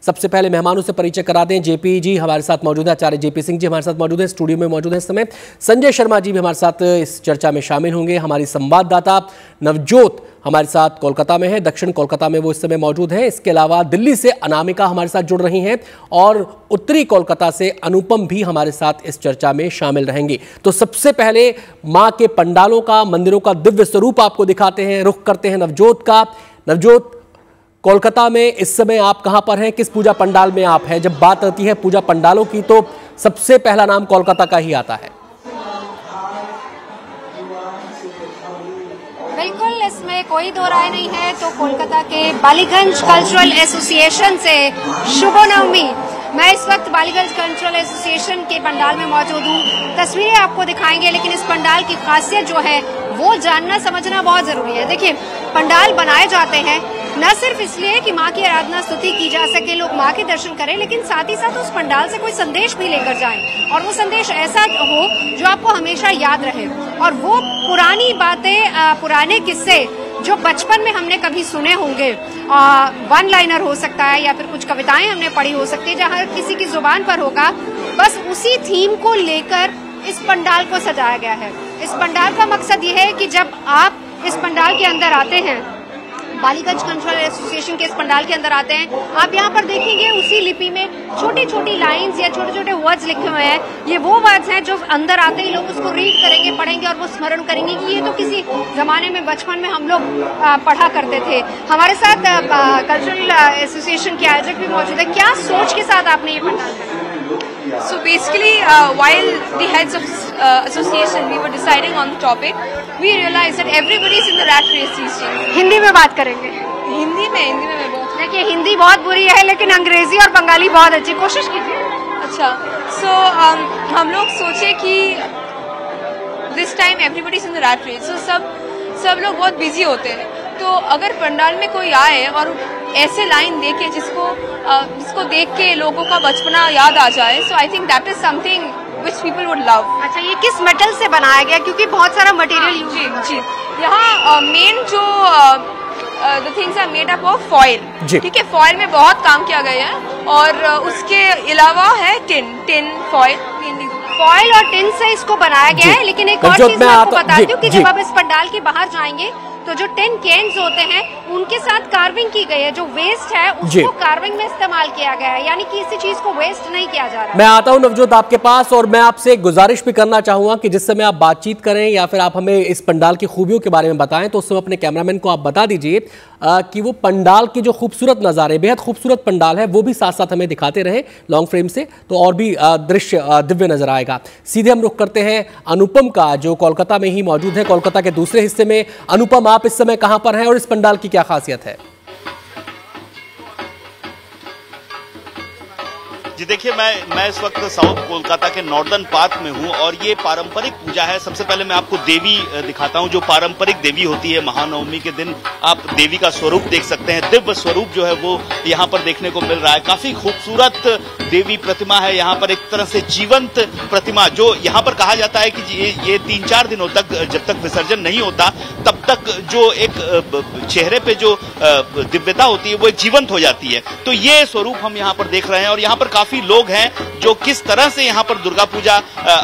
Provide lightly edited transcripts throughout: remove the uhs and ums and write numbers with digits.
सबसे पहले मेहमानों से परिचय करा दें। जेपी जी हमारे साथ मौजूद है, आचार्य जेपी सिंह जी हमारे साथ मौजूद है, स्टूडियो में मौजूद है इस समय। संजय शर्मा जी भी हमारे साथ इस चर्चा में शामिल होंगे। हमारी संवाददाता नवजोत हमारे साथ कोलकाता में है, दक्षिण कोलकाता में वो इस समय मौजूद है। इसके अलावा दिल्ली से अनामिका हमारे साथ जुड़ रही हैं और उत्तरी कोलकाता से अनुपम भी हमारे साथ इस चर्चा में शामिल रहेंगे। तो सबसे पहले मां के पंडालों का, मंदिरों का दिव्य स्वरूप आपको दिखाते हैं। रुख करते हैं नवजोत का। नवजोत, कोलकाता में इस समय आप कहां पर हैं, किस पूजा पंडाल में आप हैं? जब बात आती है पूजा पंडालों की तो सबसे पहला नाम कोलकाता का ही आता है। बिल्कुल, इसमें कोई दो राय नहीं है। तो कोलकाता के बालीगंज कल्चरल एसोसिएशन से शुभ नवमी। मैं इस वक्त बालीगंज कल्चरल एसोसिएशन के पंडाल में मौजूद हूँ। तस्वीरें आपको दिखाएंगे, लेकिन इस पंडाल की खासियत जो है वो जानना समझना बहुत जरूरी है। देखिए, पंडाल बनाए जाते हैं न सिर्फ इसलिए कि माँ की आराधना स्तुति की जा सके, लोग माँ के दर्शन करें, लेकिन साथ ही साथ उस पंडाल से कोई संदेश भी लेकर जाएं और वो संदेश ऐसा हो जो आपको हमेशा याद रहे। और वो पुरानी बातें, पुराने किस्से जो बचपन में हमने कभी सुने होंगे, वन लाइनर हो सकता है या फिर कुछ कविताएं हमने पढ़ी हो सकती है जहाँ किसी की जुबान पर होगा, बस उसी थीम को लेकर इस पंडाल को सजाया गया है। इस पंडाल का मकसद ये है कि जब आप इस पंडाल के अंदर आते हैं, बालीगंज कल्चरल एसोसिएशन के इस पंडाल के अंदर आते हैं, आप यहाँ पर देखेंगे उसी लिपि में छोटी छोटी लाइंस या छोटे छोटे वर्ड्स लिखे हुए हैं। ये वो वर्ड्स हैं जो अंदर आते ही लोग उसको रीड करेंगे, पढ़ेंगे और वो स्मरण करेंगे कि ये तो किसी जमाने में बचपन में हम लोग पढ़ा करते थे। हमारे साथ कल्चरल एसोसिएशन के आयोजक भी मौजूद है। क्या सोच के साथ आपने ये पंडाल बनाया? So basically, while the heads of association we were deciding on the topic, we realized that everybody is in the rat race these days. Hindi में बात करेंगे। हिंदी में मैं बहुत। देखिए, हिंदी बहुत बुरी है लेकिन अंग्रेजी और बंगाली बहुत अच्छी, कोशिश कीजिए। अच्छा, so हम लोग सोचे कि this time everybody is in the rat race, so सब लोग बहुत बिजी होते हैं। तो अगर पंडाल में कोई आए और ऐसे लाइन देखे जिसको देख के लोगों का बचपना याद आ जाए, so I think that is something which people would love. अच्छा, ये किस मेटल से बनाया गया? क्योंकि बहुत सारा मटेरियल यूज है। जी, यहाँ मेन जो the things are made up of foil. ठीक है, फॉइल में बहुत काम किया गया है और उसके अलावा है टिन फॉइल और टिन से इसको बनाया गया है। लेकिन एक और चीज मैं आपको बताती हूँ कि जब आप इस पंडाल के बाहर जाएंगे तो जो टिन कैन्स होते हैं उनके साथ कार्विंग की गई है। जो वेस्ट है उसको कार्विंग में इस्तेमाल किया गया है, यानी कि किसी चीज को वेस्ट नहीं किया जा रहा। मैं आता हूं नवजोत आपके पास और मैं आपसे एक गुजारिश भी करना चाहूंगा कि जिस समय आप बातचीत करें या फिर आप हमें इस पंडाल की खूबियों के बारे में बताएं तो उस समय अपने कैमरामैन को आप बता दीजिए कि वो पंडाल के जो खूबसूरत नज़ारे, बेहद खूबसूरत पंडाल है, वो भी साथ साथ हमें दिखाते रहे लॉन्ग फ्रेम से, तो और भी दृश्य दिव्य नजर आएगा। सीधे हम रुख करते हैं अनुपम का, जो कोलकाता में ही मौजूद है, कोलकाता के दूसरे हिस्से में। अनुपम, आप इस समय कहां पर हैं और इस पंडाल की क्या खासियत है? जी देखिए, मैं इस वक्त साउथ कोलकाता के नॉर्दर्न पार्क में हूं और ये पारंपरिक पूजा है। सबसे पहले मैं आपको देवी दिखाता हूं, जो पारंपरिक देवी होती है। महानवमी के दिन आप देवी का स्वरूप देख सकते हैं। दिव्य स्वरूप जो है वो यहाँ पर देखने को मिल रहा है। काफी खूबसूरत देवी प्रतिमा है यहाँ पर, एक तरह से जीवंत प्रतिमा, जो यहाँ पर कहा जाता है कि ये 3-4 दिनों तक, जब तक विसर्जन नहीं होता तब तक जो एक चेहरे पे जो दिव्यता होती है वो एक जीवंत हो जाती है। तो ये स्वरूप हम यहाँ पर देख रहे हैं और यहाँ पर काफी लोग हैं जो किस तरह से यहाँ पर दुर्गा पूजा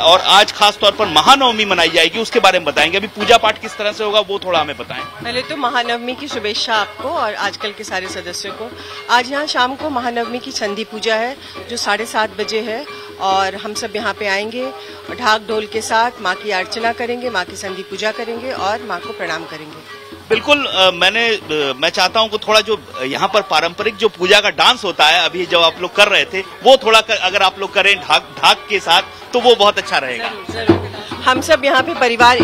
और आज खास तौर पर महानवमी मनाई जाएगी उसके बारे में बताएंगे। अभी पूजा पाठ किस तरह से होगा वो थोड़ा हमें बताएं। पहले तो महानवमी की शुभेच्छा आपको और आजकल के सारे सदस्यों को। आज यहाँ शाम को महानवमी की संधि पूजा है जो 7:30 बजे है और हम सब यहाँ पे आएंगे, ढाक ढोल के साथ माँ की अर्चना करेंगे, माँ की संधि पूजा करेंगे और माँ को प्रणाम करेंगे। बिल्कुल, मैं चाहता हूं कि थोड़ा जो यहाँ पर पारंपरिक जो पूजा का डांस होता है अभी जो आप लोग कर रहे थे वो थोड़ा अगर आप लोग करें ढाक के साथ तो वो बहुत अच्छा रहेगा। जरूर। हम सब यहाँ पे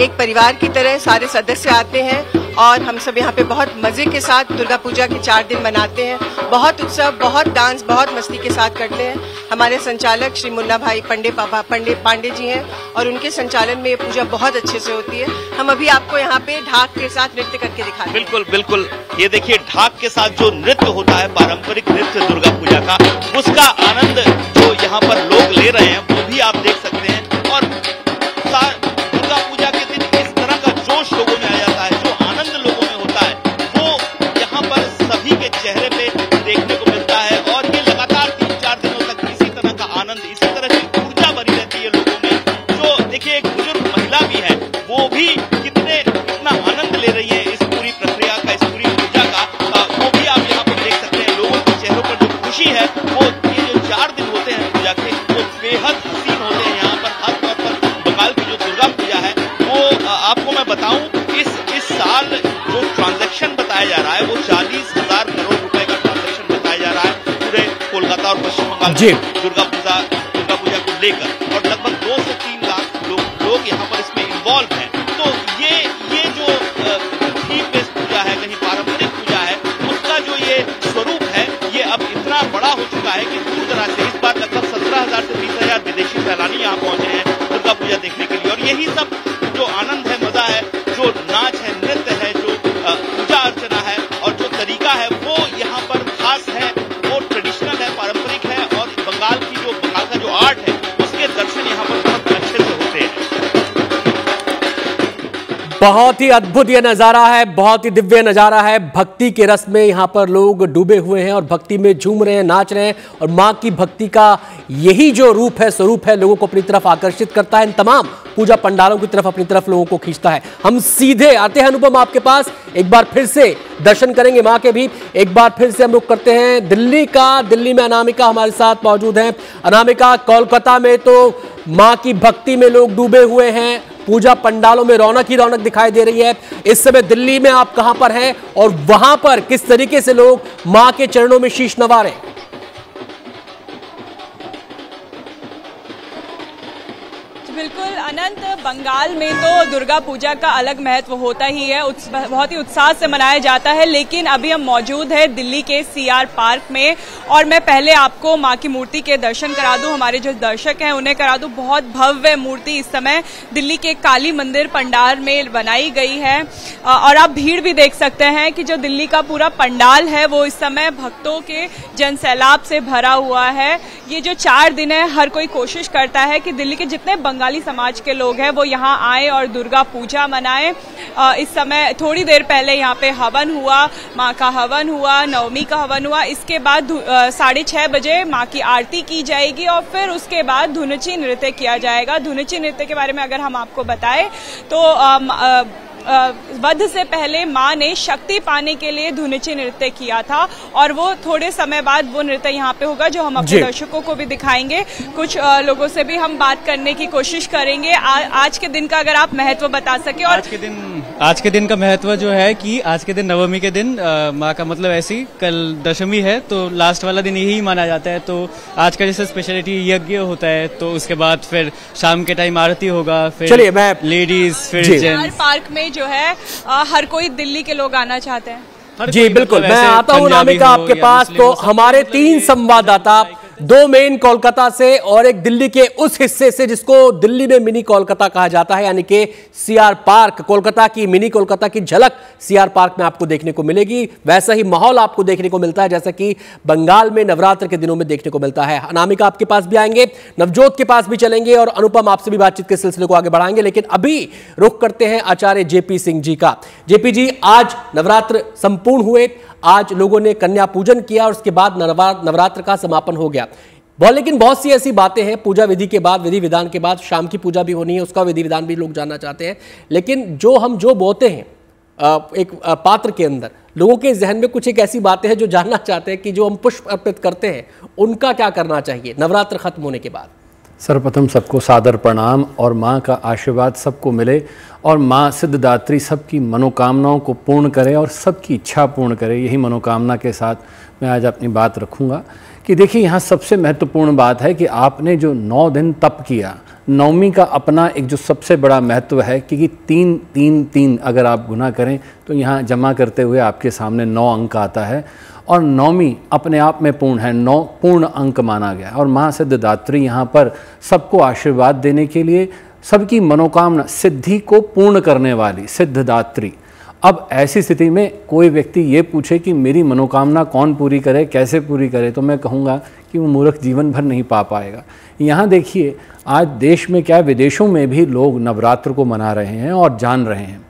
एक परिवार की तरह सारे सदस्य आते हैं और हम सब यहाँ पे बहुत मजे के साथ दुर्गा पूजा के 4 दिन मनाते हैं। बहुत उत्सव, बहुत डांस, बहुत मस्ती के साथ करते हैं। हमारे संचालक श्री मुन्ना भाई पांडे जी हैं और उनके संचालन में ये पूजा बहुत अच्छे से होती है। हम अभी आपको यहाँ पे ढाक के साथ नृत्य करके दिखाते हैं। बिल्कुल बिल्कुल, ये देखिए ढाक के साथ जो नृत्य होता है, पारंपरिक नृत्य दुर्गा पूजा का, उसका आनंद जो यहाँ पर लोग ले रहे हैं वो भी आप देख सकते हैं। और दुर्गा पूजा के दिन इस तरह का जोश लोगों में आ जाता है, जो आनंद लोगों में होता है वो यहाँ पर सभी के चेहरे पे देखने को मिलता है और ये लगातार है वो ये जो 4 दिन होते हैं पूजा के वो बेहद हसीन होते हैं यहाँ पर। खासतौर पर बंगाल की जो दुर्गा पूजा है वो आपको मैं बताऊं इस साल जो ट्रांजैक्शन बताया जा रहा है वो 40,000 करोड़ रुपए का ट्रांजैक्शन बताया जा रहा है पूरे कोलकाता और पश्चिम बंगाल में दुर्गा पूजा को लेकर, और लगभग 2 से 3 लाख लोग यहाँ पर इसमें इन्वॉल्व हैं। तो ये जो थीम बेस्ड पूजा है, कहीं पारंपरिक पूजा है, उसका जो ये स्वरूप है ये अब इतना बड़ा हो चुका है कि दूर दराज से इस बार लगभग 17,000 से 20,000 विदेशी सैलानी यहाँ पहुंचे हैं दुर्गा पूजा देखने के लिए। और यही सब जो आनंद है, मजा है, जो नाच है, नृत्य है, जो पूजा अर्चना है और जो तरीका है वो यहाँ पर खास है, वो ट्रेडिशनल है, पारंपरिक है। और बंगाल का जो आर्ट है उसके दर्शन यहाँ पर बहुत अच्छे से होते हैं। बहुत ही अद्भुत ये नज़ारा है, बहुत ही दिव्य नज़ारा है। भक्ति के रस में यहाँ पर लोग डूबे हुए हैं और भक्ति में झूम रहे हैं, नाच रहे हैं। और माँ की भक्ति का यही जो रूप है, स्वरूप है, लोगों को अपनी तरफ आकर्षित करता है, इन तमाम पूजा पंडालों की तरफ अपनी तरफ लोगों को खींचता है। हम सीधे आते हैं अनुपम आपके पास, एक बार फिर से दर्शन करेंगे माँ के भी। एक बार फिर से हम लोग करते हैं दिल्ली में अनामिका हमारे साथ मौजूद हैं। अनामिका, कोलकाता में तो माँ की भक्ति में लोग डूबे हुए हैं, पूजा पंडालों में रौनक ही रौनक दिखाई दे रही है। इस समय दिल्ली में आप कहां पर हैं और वहां पर किस तरीके से लोग मां के चरणों में शीश नवा रहे हैं? बिल्कुल अनंत, बंगाल में तो दुर्गा पूजा का अलग महत्व होता ही है, बहुत ही उत्साह से मनाया जाता है। लेकिन अभी हम मौजूद हैं दिल्ली के सीआर पार्क में और मैं पहले आपको मां की मूर्ति के दर्शन करा दूं, हमारे जो दर्शक हैं उन्हें करा दूं। बहुत भव्य मूर्ति इस समय दिल्ली के काली मंदिर पंडाल में बनाई गई है और आप भीड़ भी देख सकते हैं कि जो दिल्ली का पूरा पंडाल है वो इस समय भक्तों के जनसैलाब से भरा हुआ है। ये जो 4 दिन है, हर कोई कोशिश करता है कि दिल्ली के जितने बंगाली समाज के लोग हैं वो यहाँ आए और दुर्गा पूजा मनाएं। इस समय थोड़ी देर पहले यहाँ पे हवन हुआ, माँ का हवन हुआ, नवमी का हवन हुआ। इसके बाद 6:30 बजे माँ की आरती की जाएगी और फिर उसके बाद धुनुची नृत्य किया जाएगा। धुनुची नृत्य के बारे में अगर हम आपको बताएं तो वध से पहले माँ ने शक्ति पाने के लिए धुनुची नृत्य किया था और वो थोड़े समय बाद वो नृत्य यहाँ पे होगा जो हम अपने दर्शकों को भी दिखाएंगे। कुछ लोगों से भी हम बात करने की कोशिश करेंगे। आज के दिन का अगर आप महत्व बता सके। और आज के दिन का महत्व जो है कि आज के दिन नवमी के दिन माँ का मतलब ऐसी, कल दशमी है तो लास्ट वाला दिन यही माना जाता है। तो आज का जैसे स्पेशलिटी यज्ञ होता है, तो उसके बाद फिर शाम के टाइम आरती होगा, फिर लेडीज, फिर जेंट्स। पार्क में जो है हर कोई दिल्ली के लोग आना चाहते हैं। जी बिल्कुल, मैं आता हूं अनामिका आपके पास। तो हमारे 3 संवाददाता, 2 मेन कोलकाता से और एक दिल्ली के उस हिस्से से जिसको दिल्ली में मिनी कोलकाता कहा जाता है, यानी कि सीआर पार्क। कोलकाता की मिनी कोलकाता की झलक सीआर पार्क में आपको देखने को मिलेगी। वैसा ही माहौल आपको देखने को मिलता है जैसा कि बंगाल में नवरात्र के दिनों में देखने को मिलता है। अनामिका आपके पास भी आएंगे, नवजोत के पास भी चलेंगे और अनुपम आपसे भी बातचीत के सिलसिले को आगे बढ़ाएंगे। लेकिन अभी रुख करते हैं आचार्य जेपी सिंह जी का। जेपी जी, आज नवरात्र संपूर्ण हुए, आज लोगों ने कन्या पूजन किया और उसके बाद नवरात्र का समापन हो गया। लेकिन बहुत सी ऐसी बातें हैं, पूजा विधि के बाद, विधि विधान के बाद शाम की पूजा भी होनी है, उसका विधि विधान भी लोग जानना चाहते हैं। लेकिन जो बोते हैं एक पात्र के अंदर, लोगों के जहन में कुछ एक ऐसी बातें हैं जो जानना चाहते हैं कि जो हम पुष्प अर्पित करते हैं उनका क्या करना चाहिए नवरात्र खत्म होने के बाद। सर्वप्रथम सबको सादर प्रणाम और माँ का आशीर्वाद सबको मिले और माँ सिद्धदात्री सबकी मनोकामनाओं को पूर्ण करे और सबकी इच्छा पूर्ण करे। यही मनोकामना के साथ मैं आज अपनी बात रखूँगा कि देखिए, यहाँ सबसे महत्वपूर्ण बात है कि आपने जो 9 दिन तप किया, नवमी का अपना एक जो सबसे बड़ा महत्व है कि 3-3-3 अगर आप गुना करें तो यहाँ जमा करते हुए आपके सामने 9 अंक आता है और नवमी अपने आप में पूर्ण है, 9 पूर्ण अंक माना गया। और माँ सिद्धदात्री यहाँ पर सबको आशीर्वाद देने के लिए, सबकी मनोकामना सिद्धि को पूर्ण करने वाली सिद्धदात्री। अब ऐसी स्थिति में कोई व्यक्ति ये पूछे कि मेरी मनोकामना कौन पूरी करे, कैसे पूरी करे, तो मैं कहूँगा कि वो मूर्ख जीवन भर नहीं पा पाएगा। यहाँ देखिए, आज देश में क्या, विदेशों में भी लोग नवरात्र को मना रहे हैं और जान रहे हैं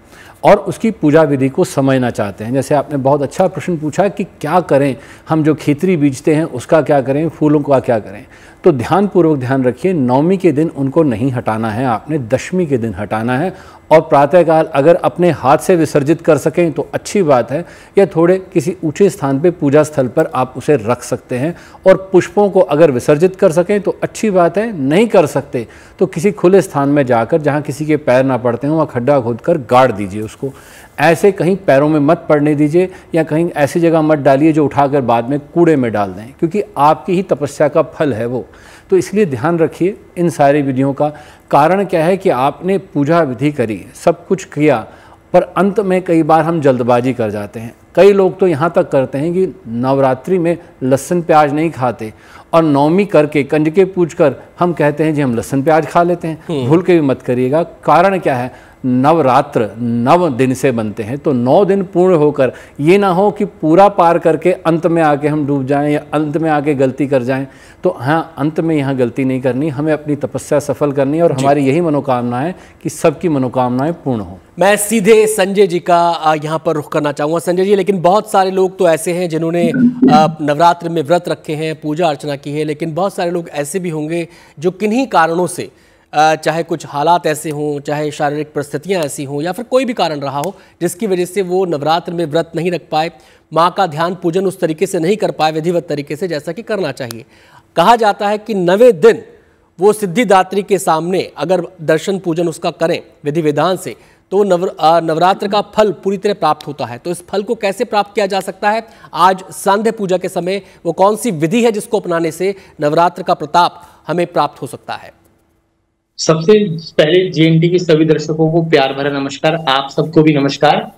और उसकी पूजा विधि को समझना चाहते हैं। जैसे आपने बहुत अच्छा प्रश्न पूछा कि क्या करें, हम जो खेतरी बीजते हैं उसका क्या करें, फूलों का क्या करें। तो ध्यानपूर्वक ध्यान रखिए, नवमी के दिन उनको नहीं हटाना है, आपने दशमी के दिन हटाना है। और प्रातःकाल अगर अपने हाथ से विसर्जित कर सकें तो अच्छी बात है, या थोड़े किसी ऊंचे स्थान पे पूजा स्थल पर आप उसे रख सकते हैं। और पुष्पों को अगर विसर्जित कर सकें तो अच्छी बात है, नहीं कर सकते तो किसी खुले स्थान में जाकर जहाँ किसी के पैर ना पड़ते हों वहाँ खड्डा खोदकर गाड़ दीजिए उसको। ऐसे कहीं पैरों में मत पड़ने दीजिए, या कहीं ऐसी जगह मत डालिए जो उठाकर बाद में कूड़े में डाल दें, क्योंकि आपकी ही तपस्या का फल है वो। तो इसलिए ध्यान रखिए इन सारी विधियों का। कारण क्या है कि आपने पूजा विधि करी, सब कुछ किया, पर अंत में कई बार हम जल्दबाजी कर जाते हैं। कई लोग तो यहाँ तक करते हैं कि नवरात्रि में लहसुन प्याज नहीं खाते, और नवमी करके कंजके पूज कर हम कहते हैं जी हम लहसुन प्याज खा लेते हैं। भूल के भी मत करिएगा। कारण क्या है, नवरात्र 9 दिन से बनते हैं, तो 9 दिन पूर्ण होकर ये ना हो कि पूरा पार करके अंत में आके हम डूब जाएं या अंत में आके गलती कर जाएं। तो हाँ, अंत में यहाँ गलती नहीं करनी, हमें अपनी तपस्या सफल करनी है, और हमारी यही मनोकामना है कि सबकी मनोकामनाएं पूर्ण हो। मैं सीधे संजय जी का यहाँ पर रुख करना चाहूँगा। संजय जी, लेकिन बहुत सारे लोग तो ऐसे हैं जिन्होंने नवरात्र में व्रत रखे हैं, पूजा अर्चना की है, लेकिन बहुत सारे लोग ऐसे भी होंगे जो किन्हीं कारणों से, चाहे कुछ हालात ऐसे हों, चाहे शारीरिक परिस्थितियां ऐसी हों, या फिर कोई भी कारण रहा हो जिसकी वजह से वो नवरात्र में व्रत नहीं रख पाए, माँ का ध्यान पूजन उस तरीके से नहीं कर पाए विधिवत तरीके से जैसा कि करना चाहिए। कहा जाता है कि 9वें दिन वो सिद्धिदात्री के सामने अगर दर्शन पूजन उसका करें विधि विधान से तो नवरात्र का फल पूरी तरह प्राप्त होता है। तो इस फल को कैसे प्राप्त किया जा सकता है? आज सांध्य पूजा के समय वो कौन सी विधि है जिसको अपनाने से नवरात्र का प्रताप हमें प्राप्त हो सकता है? सबसे पहले जेएनटी के सभी दर्शकों को प्यार भरा नमस्कार, आप सबको भी नमस्कार।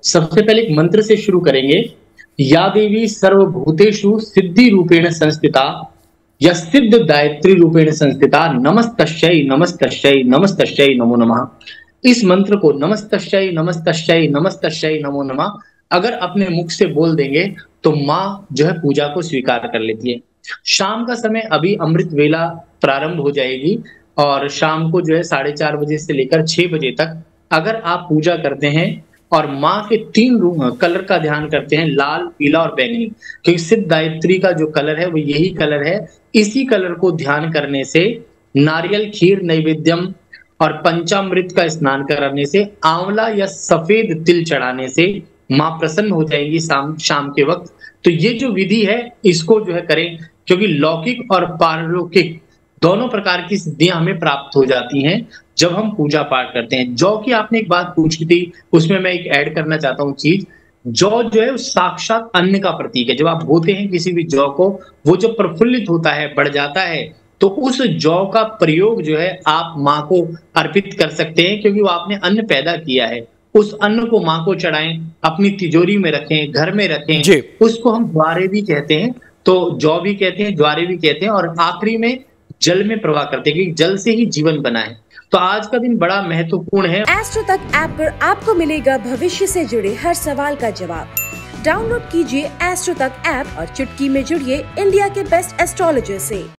सबसे पहले एक मंत्र से शुरू करेंगे। या देवी सर्वभूतेषु सिद्धि रूपेण संस्थिता, या सिद्ध दायत्री रूपेण संस्थिता, नमस्तस्यै नमस्तस्यै नमस्तस्यै नमो नमः। इस मंत्र को नमस्तस्यै नमस्तस्यै नमस्तस्यै नमो नमः अगर अपने मुख से बोल देंगे तो माँ जो है पूजा को स्वीकार कर लेती है। शाम का समय अभी अमृत वेला प्रारंभ हो जाएगी, और शाम को जो है 4:30 बजे से लेकर 6 बजे तक अगर आप पूजा करते हैं और माँ के 3 कलर का ध्यान करते हैं, लाल, पीला और बैंगनी, क्योंकि सिद्ध गायत्री का जो कलर है वो यही कलर है। इसी कलर को ध्यान करने से, नारियल खीर नैवेद्यम और पंचामृत का स्नान कराने से, आंवला या सफेद तिल चढ़ाने से माँ प्रसन्न हो जाएगी शाम के वक्त। तो ये जो विधि है इसको जो है करें, क्योंकि लौकिक और पारलौकिक दोनों प्रकार की सिद्धियां हमें प्राप्त हो जाती हैं जब हम पूजा पाठ करते हैं। जौ की आपने एक बात पूछी थी, उसमें मैं एक ऐड करना चाहता हूँ चीज। जौ जो है साक्षात अन्न का प्रतीक है। जब आप बोते हैं किसी भी जौ को, वो जब प्रफुल्लित होता है, बढ़ जाता है, तो उस जौ का प्रयोग जो है आप माँ को अर्पित कर सकते हैं, क्योंकि वो आपने अन्न पैदा किया है। उस अन्न को माँ को चढ़ाएं, अपनी तिजोरी में रखें, घर में रखें। उसको हम ज्वारे भी कहते हैं, तो जौ भी कहते हैं, ज्वारे भी कहते हैं, और आखिरी में जल में प्रवाह करते हैं, क्योंकि जल से ही जीवन बना है। तो आज का दिन बड़ा महत्वपूर्ण है। एस्ट्रो तक ऐप पर आपको मिलेगा भविष्य से जुड़े हर सवाल का जवाब। डाउनलोड कीजिए एस्ट्रो तक ऐप और चुटकी में जुड़िए इंडिया के बेस्ट एस्ट्रोलॉजर से।